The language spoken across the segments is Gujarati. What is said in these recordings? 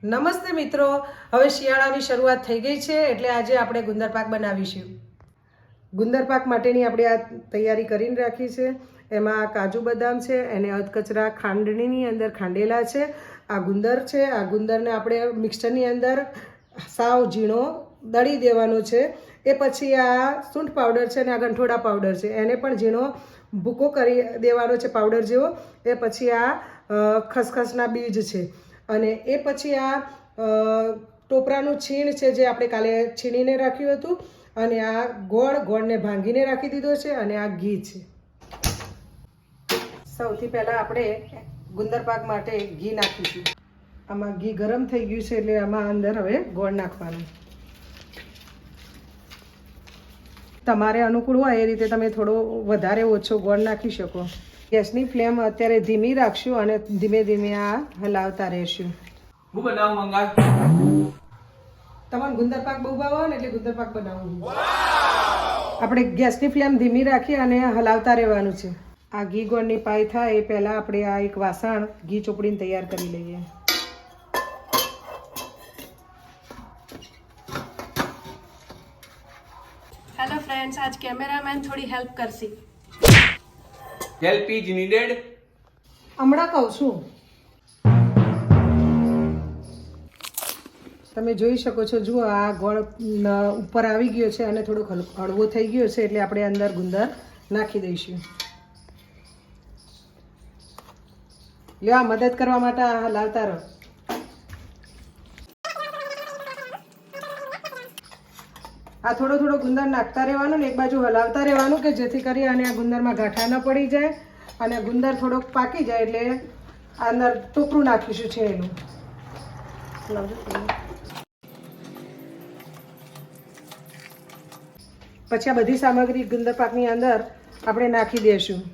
નમસ્તે મિત્રો, હવે શિયાળાની શરૂઆત થઈ ગઈ છે એટલે આજે આપણે ગુંદર પાક બનાવીશું. ગુંદર પાક માટેની આપણે આ તૈયારી કરીને રાખી છે. એમાં કાજુ બદામ છે, એને અધકચરા ખાંડણીની અંદર ખાંડેલા છે. આ ગુંદર છે, આ ગુંદરને આપણે મિક્સરની અંદર સાવ ઝીણો દળી દેવાનો છે. એ પછી આ સૂંઠ પાવડર છે અને આ ગંઠોડા પાવડર છે, એને પણ ઝીણો ભૂકો કરી દેવાનો છે પાવડર જેવો. એ પછી આ ખસખસના બીજ છે અને એ પછી આ ટોપરાનું છીણ છે જે આપણે કાલે છીણીને રાખ્યું હતું, અને આ ગોળને ભાંગીને રાખી દીધો છે, અને આ ઘી છે. સૌથી પહેલાં આપણે ગુંદર પાક માટે ઘી નાખીશું. આમાં ઘી ગરમ થઈ ગયું છે એટલે આમાં અંદર હવે ગોળ નાખવાનું. તમારે અનુકૂળ હોય એ રીતે તમે થોડો વધારે ઓછો ગોળ નાખી શકો. ગેસની ફ્લેમ અત્યારે ધીમી રાખશું અને ધીમે ધીમે આ હલાવતા રહેશું. હું બનાવું મંગા? તમારે ગુંદર પાક બહુ ભાવે ને એટલે ગુંદર પાક બનાવવું. આપણે ગેસની ફ્લેમ ધીમી રાખી અને હલાવતા રહેવાનું છે. આ ઘી ગોળની પાય થાય એ પહેલાં આપણે આ એક વાસણ ઘી ચોપડીને તૈયાર કરી લઈએ. हेलो फ्रेंड्स, आज कैमरामैन थोड़ी हेल्प करसी. Help is needed. હમણાં કહું છું. તમે જોઈ શકો છો, જુઓ આ ગોળ ઉપર આવી ગયો છે અને થોડોક હળવો થઈ ગયો છે એટલે આપણે અંદર ગુંદર નાખી દઈશું. લ્યો, આ મદદ કરવા માટે આ હલાવતા રહો. આ થોડો થોડો ગુંદર નાખતા રહેવાનું ને એક બાજુ હલાવતા રહેવાનું કે જેથી કરી અને આ ગુંદરમાં ગાંઠા ન પડી જાય. અને ગુંદર થોડોક પાકી જાય એટલે અંદર ટોપરું નાખીશું છે એનું. પછી આ બધી સામગ્રી ગુંદર પાકની અંદર આપણે નાખી દઈશું.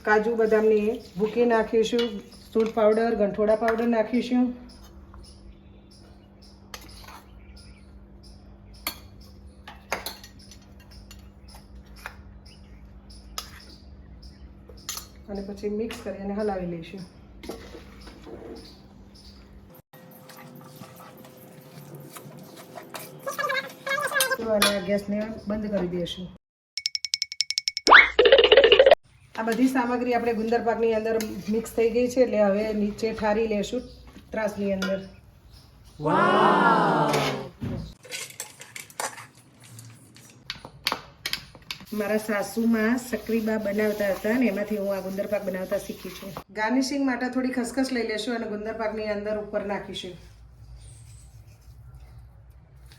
કાજુ બદામની ભૂકી નાખીશું, સૂંઠ પાવડર, ગંઠોડા પાવડર નાખીશું. અને પછી મિક્સ કરી અને હલાવી લઈશું. અને ગેસને બંધ કરી દઈશું. આ બધી સામગ્રી આપણે ગુંદર પાકની અંદર મિક્સ થઈ ગઈ છે એટલે હવે નીચે ઠારી લેશું ત્રાસની અંદર. મારા સાસુમાં સક્રીબા બનાવતા હતા અને એમાંથી હું આ ગુંદર પાક બનાવતા શીખી છું. ગાર્નિશિંગ માટે થોડી ખસખસ લઈ લેશું અને ગુંદર પાકની અંદર ઉપર નાખીશું.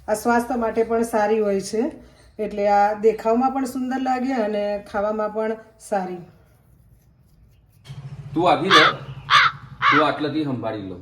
આ સ્વાસ્થ્ય માટે પણ સારી હોય છે એટલે આ દેખાવમાં પણ સુંદર લાગે અને ખાવામાં પણ સારી. તું આગી લે, તું આટલાથી સંભાળી લો.